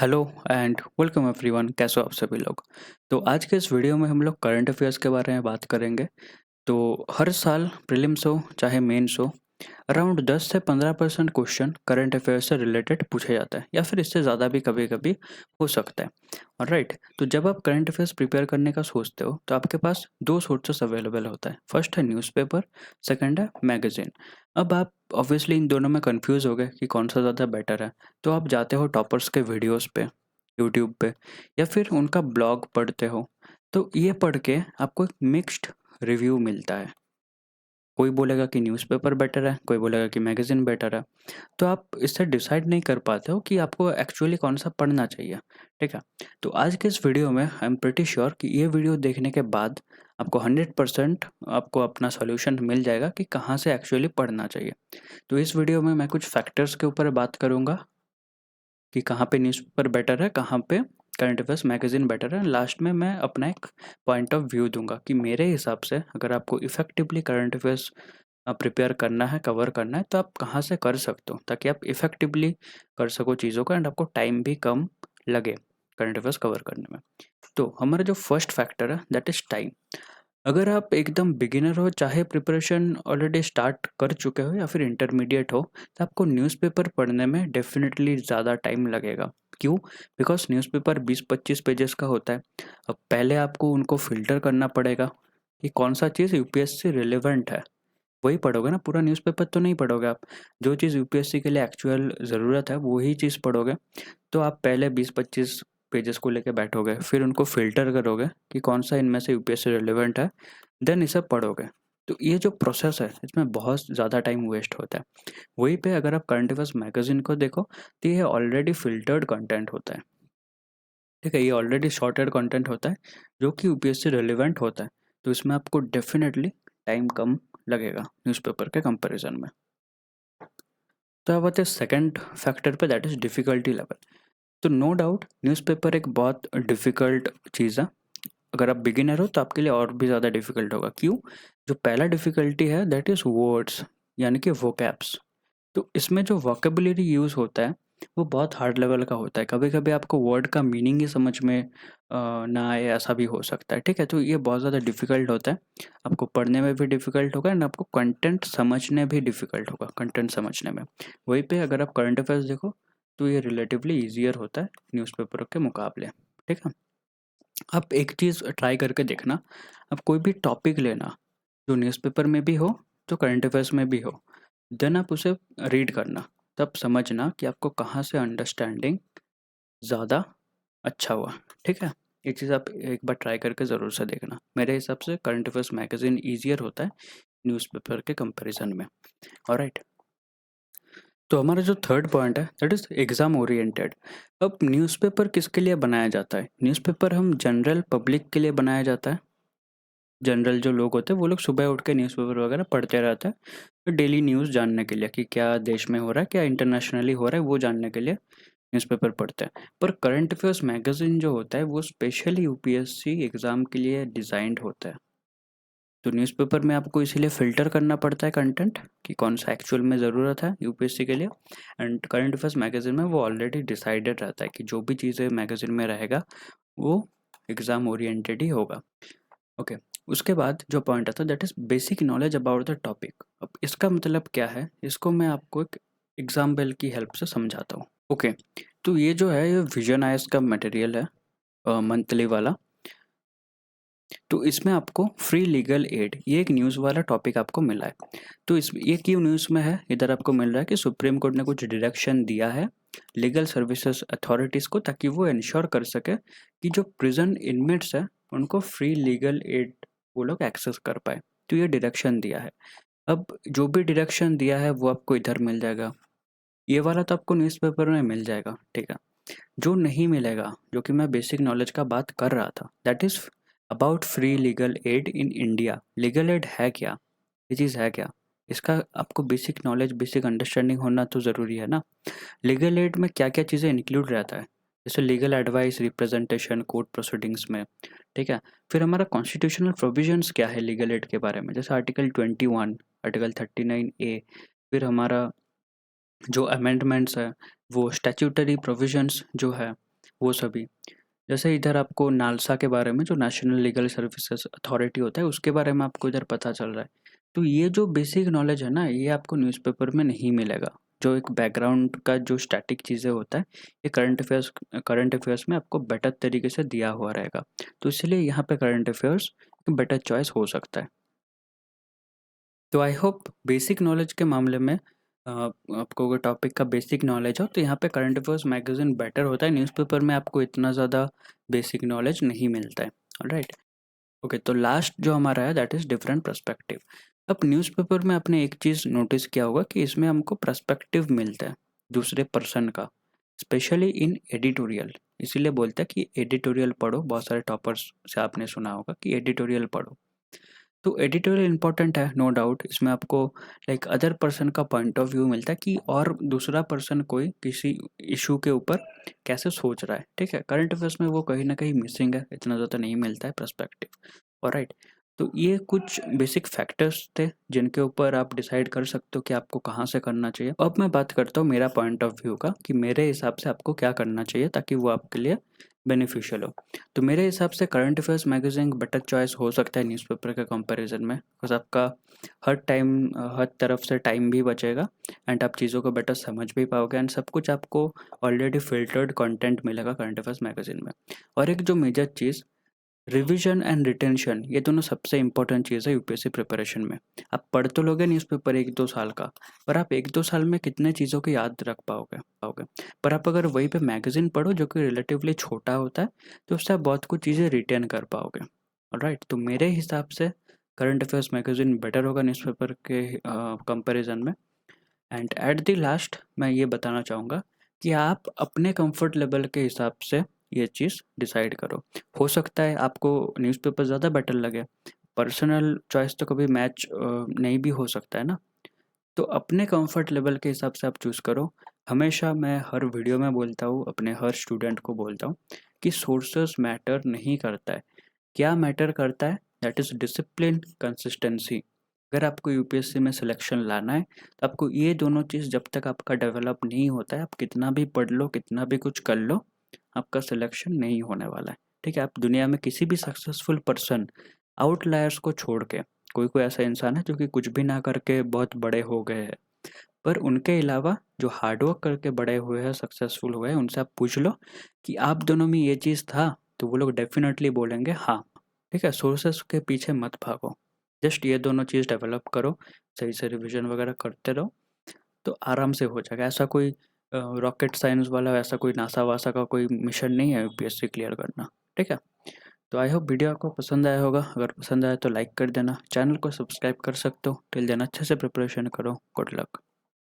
Hello and welcome everyone. कैसे हो आप सभी लोग। तो आज के इस वीडियो में हम लोग करंट अफेयर्स के बारे में बात करेंगे। तो हर साल प्रीलिम्स हो चाहे मेंस हो, अराउंड 10 से 15% क्वेश्चन करंट अफेयर्स से रिलेटेड पूछे जाता है या फिर इससे ज़्यादा भी कभी कभी हो सकता है। और राइट, तो जब आप करंट अफेयर्स प्रिपेयर करने का सोचते हो तो आपके पास दो सोर्सेस अवेलेबल होता है। फर्स्ट है न्यूज़पेपर, सेकंड है मैगजीन। अब आप ऑब्वियसली इन दोनों में कंफ्यूज हो गए कि कौन सा ज़्यादा बेटर है। तो आप जाते हो टॉपर्स के वीडियोस पे, यूट्यूब पे, या फिर उनका ब्लॉग पढ़ते हो। तो ये पढ़ के आपको एक मिक्स्ड रिव्यू मिलता है। कोई बोलेगा कि न्यूज़पेपर बेटर है, कोई बोलेगा कि मैगज़ीन बेटर है। तो आप इससे डिसाइड नहीं कर पाते हो कि आपको एक्चुअली कौन-सा पढ़ना चाहिए, ठीक है? तो आज के इस वीडियो में आई एम प्रिटी श्योर कि ये वीडियो देखने के बाद आपको 100% आपको अपना सॉल्यूशन मिल जाएगा कि कहाँ से एक्चुअली पढ़ना चाहिए। तो इस वीडियो में मैं कुछ फैक्टर्स के ऊपर बात करूँगा कि कहाँ पे न्यूज़पेपर बेटर है, कहाँ पे करंट अफेयर्स मैगज़ीन बेटर है। लास्ट में मैं अपना एक पॉइंट ऑफ व्यू दूँगा कि मेरे हिसाब से अगर आपको इफ़ेक्टिवली करंट अफेयर्स प्रिपेयर करना है, कवर करना है, तो आप कहाँ से कर सकते हो ताकि आप इफ़ेक्टिवली कर सको चीज़ों को एंड आपको टाइम भी कम लगे करंट अफेयर्स कवर करने में। तो हमारा जो फर्स्ट फैक्टर है दैट इज़ टाइम। अगर आप एकदम बिगिनर हो, चाहे प्रिपरेशन ऑलरेडी स्टार्ट कर चुके हो या फिर इंटरमीडिएट हो, तो आपको न्यूज़पेपर पढ़ने में डेफ़िनेटली ज़्यादा टाइम लगेगा। क्यों? बिकॉज़ न्यूज़पेपर 20-25 पेजेस का होता है। अब पहले आपको उनको फ़िल्टर करना पड़ेगा कि कौन-सा चीज़ यूपीएससी रिलेवेंट है। वही पढ़ोगे ना, पूरा न्यूज़पेपर तो नहीं पढ़ोगे आप। जो चीज़ यूपीएससी के लिए एक्चुअल ज़रूरत है, वही चीज़ पढ़ोगे। तो आप पहले 20-25 पेजेस को लेके बैठोगे, फिर उनको फ़िल्टर करोगे कि कौन-सा इनमें से यूपीएससी रिलेवेंट है, देन इसे पढ़ोगे। तो ये जो प्रोसेस है, इसमें बहुत ज़्यादा टाइम वेस्ट होता है। वहीं पे अगर आप करंट अफेयर्स मैगज़ीन को देखो, तो ये ऑलरेडी फ़िल्टर्ड कंटेंट होता है, ठीक है? ये ऑलरेडी सॉर्टेड कंटेंट होता है, जो कि यूपीएससी रिलेवेंट होता है। तो इसमें आपको डेफ़िनेटली टाइम कम लगेगा न्यूज़पेपर के कंपैरिज़न में। तो अब आते हैं सेकंड फैक्टर पे, दैट इज़ डिफ़िकल्टी लेवल। तो नो डाउट न्यूज़पेपर एक बहुत डिफ़िकल्ट चीज़ है। अगर आप बिगिनर हो तो आपके लिए और भी ज़्यादा डिफ़िकल्ट होगा। क्यों? जो पहला डिफ़िकल्टी है दैट इज़ वर्ड्स, यानी कि वोकैब्स। तो इसमें जो वोकैब्युलरी यूज़ होता है वो बहुत हार्ड लेवल का होता है। कभी-कभी आपको वर्ड का मीनिंग ही समझ में ना आए, ऐसा भी हो सकता है, ठीक है? तो ये बहुत ज़्यादा डिफ़िकल्ट होता है। आपको पढ़ने में भी डिफ़िकल्ट होगा एंड आपको कंटेंट समझने भी डिफ़िकल्ट होगा, कंटेंट समझने में। वहीं पे अगर आप करंट अफेयर्स देखो तो ये रिलेटिवली ईज़ियर होता है न्यूज़पेपर के मुकाबले, ठीक है? आप एक चीज़ ट्राई करके देखना, आप कोई भी टॉपिक लेना, जो न्यूज़पेपर में भी हो, जो करंट अफेयर्स में भी हो, देन आप उसे रीड करना। तब समझना कि आपको कहाँ से अंडरस्टैंडिंग ज़्यादा अच्छा हुआ, ठीक है? ये चीज़ आप एक बार ट्राई करके ज़रूर से देखना। मेरे हिसाब से करंट अफेयर्स मैगज़ीन ईज़ियर होता है न्यूज़पेपर के कंपैरिज़न में। ऑलराइट? तो हमारा जो थर्ड पॉइंट है दैट इज़ एग्ज़ाम ओरिएंटेड। अब न्यूज़पेपर किसके लिए बनाया जाता है? न्यूज़पेपर हम जनरल पब्लिक के लिए बनाया जाता है। जनरल जो लोग होते हैं वो लोग सुबह उठ के न्यूज़पेपर वगैरह पढ़ते रहते हैं, तो डेली न्यूज़ जानने के लिए कि क्या देश में हो रहा है, क्या इंटरनेशनली हो रहा है, वो जानने के लिए न्यूज़पेपर पढ़ते हैं। पर करंट अफेयर्स मैगज़ीन जो होता है वो स्पेशली यूपीएससी एग्ज़ाम के लिए डिज़ाइंड होता है। तो न्यूज़पेपर में आपको इसीलिए फ़िल्टर करना पड़ता है कंटेंट कि कौन-सा एक्चुअल में ज़रूरत है यूपीएससी के लिए। एंड करंट अफेयर्स मैगज़ीन में वो ऑलरेडी डिसाइडेड रहता है कि जो भी चीज़ें मैगज़ीन में रहेगा वो एग्ज़ाम ओरिएंटेड ही होगा। ओके, उसके बाद जो पॉइंट आता है that is basic knowledge about the topic. अब इसका मतलब क्या है? इसको मैं आपको एक एग्ज़ाम्पल की हेल्प से समझाता हूँ। ओके, तो ये जो है ये विजन आइस का मटेरियल है, मंथली वाला। तो इसमें आपको फ्री लीगल एड, ये एक न्यूज़ वाला टॉपिक आपको मिला है। तो इस ये क्यों न्यूज़ में है? इधर आपको मिल रहा है कि सुप्रीम कोर्ट ने कुछ डायरेक्शन दिया है लीगल सर्विसेज अथॉरिटीज़ को, ताकि वो इंश्योर कर सके कि जो प्रिजन इनमेट्स हैं उनको फ्री लीगल एड वो लोग एक्सेस कर पाए। तो ये डायरेक्शन दिया है। अब जो भी डायरेक्शन दिया है वो आपको इधर मिल जाएगा। ये वाला तो आपको न्यूज़पेपर में मिल जाएगा, ठीक है? जो नहीं मिलेगा, जो कि मैं बेसिक नॉलेज का बात कर रहा था, that is about free legal aid in India. Legal aid है क्या? ये चीज़ है क्या? इसका आपको बेसिक नॉलेज, बेसिक अंडरस्टैंडिंग होना तो ज़रूरी है ना। लीगल एड में क्या-क्या चीज़ें इंक्लूड रहता है? जैसे legal advice, representation, court proceedings में, ठीक है? फिर हमारा कॉन्स्टिट्यूशनल प्रोविजंस क्या है लीगल एड के बारे में? जैसे आर्टिकल 21, आर्टिकल 39 ए, फिर हमारा जो अमेंडमेंट्स है, वो स्टैट्यूटरी प्रोविजंस जो है, वो सभी। जैसे इधर आपको नालसा के बारे में, जो नेशनल लीगल सर्विसेज अथॉरिटी होता है, उसके बारे में आपको इधर पता चल रहा है। तो ये जो बेसिक नॉलेज है ना, ये आपको न्यूज़पेपर में नहीं मिलेगा। जो एक बैकग्राउंड का जो स्टैटिक चीज़ें होता है, ये करंट अफेयर्स में आपको बेटर तरीके से दिया हुआ रहेगा। तो इसलिए यहाँ पे करंट अफेयर्स एक बेटर चॉइस हो सकता है। तो आई होप बेसिक नॉलेज के मामले में आपको अगर टॉपिक का बेसिक नॉलेज हो तो यहाँ पे करंट अफेयर्स मैगज़ीन बेटर होता है। न्यूज़पेपर में आपको इतना ज़्यादा बेसिक नॉलेज नहीं मिलता है। ऑलराइट। ओके, तो लास्ट जो हमारा है दैट इज़ डिफरेंट पर्सपेक्टिव। अब न्यूज़पेपर में आपने एक चीज़ नोटिस किया होगा कि इसमें हमको पर्सपेक्टिव मिलता है दूसरे पर्सन का, स्पेशली इन एडिटोरियल। इसीलिए बोलते हैं कि एडिटोरियल पढ़ो। बहुत सारे टॉपर्स से आपने सुना होगा कि एडिटोरियल पढ़ो। तो एडिटोरियल इम्पोर्टेंट है, नो डाउट। इसमें आपको लाइक अदर पर्सन का पॉइंट ऑफ व्यू मिलता है कि और दूसरा पर्सन कोई किसी इशू के ऊपर कैसे सोच रहा है। ठीक है, करंट अफेयर्स में वो कहीं ना कहीं मिसिंग है, इतना ज़्यादा नहीं मिलता है पर्सपेक्टिव। ऑलराइट। तो ये कुछ बेसिक फैक्टर्स थे जिनके ऊपर आप डिसाइड कर सकते हो कि आपको कहाँ से करना चाहिए। अब मैं बात करता हूँ मेरा पॉइंट ऑफ व्यू का कि मेरे हिसाब से आपको क्या करना चाहिए ताकि वो आपके लिए बेनिफिशियल हो। तो मेरे हिसाब से current affairs magazine better choice हो सकता है न्यूज़पेपर के कंपैरिजन में, बिकॉज़ आपका हर तरफ से टाइम भी बचेगा एंड आप चीज़ों को बेटर समझ भी पाओगे एंड सब कुछ आपको ऑलरेडी फ़िल्टर्ड कंटेंट मिलेगा करंट अफेयर्स मैगज़ीन में। और एक जो मेजर चीज़, रिवीजन एंड रिटेंशन, ये दोनों सबसे इंपॉर्टेंट चीज़ है यूपीएससी प्रिपरेशन में। आप पढ़ तो लोगे न्यूज़पेपर 1-2 साल का, पर आप 1-2 साल में कितने चीज़ों को याद रख पाओगे। पर आप अगर वहीं पे मैगज़ीन पढ़ो जो कि रिलेटिवली छोटा होता है, तो उससे आप बहुत कुछ चीज़ें रिटेन कर पाओगे। ऑलराइट, तो मेरे हिसाब से करंट अफेयर्स मैगज़ीन बेटर होगा न्यूज़पेपर के कंपैरिजन में। एंड एट द लास्ट मैं ये बताना चाहूँगा कि आप अपने कंफर्ट लेवल के हिसाब से ये चीज़ डिसाइड करो। हो सकता है आपको न्यूज़पेपर ज़्यादा बेटर लगे, पर्सनल चॉइस तो कभी मैच नहीं भी हो सकता है ना। तो अपने कंफर्ट लेवल के हिसाब से आप चूज़ करो। हमेशा मैं हर वीडियो में बोलता हूँ, अपने हर स्टूडेंट को बोलता हूँ कि सोर्सेस मैटर नहीं करता है। क्या मैटर करता है, दैट इज़ डिसिप्लिन, कंसिस्टेंसी। अगर आपको यूपीएससी में सिलेक्शन लाना है तो आपको ये दोनों चीज़ जब तक आपका डेवलप नहीं होता है, आप कितना भी पढ़ लो, कितना भी कुछ कर लो, आपका सिलेक्शन नहीं होने वाला है। ठीक है, आप दुनिया में किसी भी सक्सेसफुल पर्सन, आउटलायर्स को छोड़ के, कोई कोई ऐसा इंसान है जो कि कुछ भी ना करके बहुत बड़े हो गए हैं, पर उनके अलावा जो हार्डवर्क करके बड़े हुए हैं, सक्सेसफुल हुए हैं, उनसे आप पूछ लो कि आप दोनों में ये चीज़ था, तो वो लोग डेफिनेटली बोलेंगे हाँ। ठीक है, सोर्सेस के पीछे मत भागो, जस्ट ये दोनों चीज़ डेवलप करो, सही से रिविजन वगैरह करते रहो, तो आराम से हो जाएगा। ऐसा कोई रॉकेट साइंस वाला, ऐसा कोई नासा वासा का कोई मिशन नहीं है यूपीएससी क्लियर करना। ठीक है, तो आई होप वीडियो आपको पसंद आया होगा। अगर पसंद आया तो लाइक कर देना, चैनल को सब्सक्राइब कर सकते हो। टिल देन अच्छे से प्रिपरेशन करो। Good luck.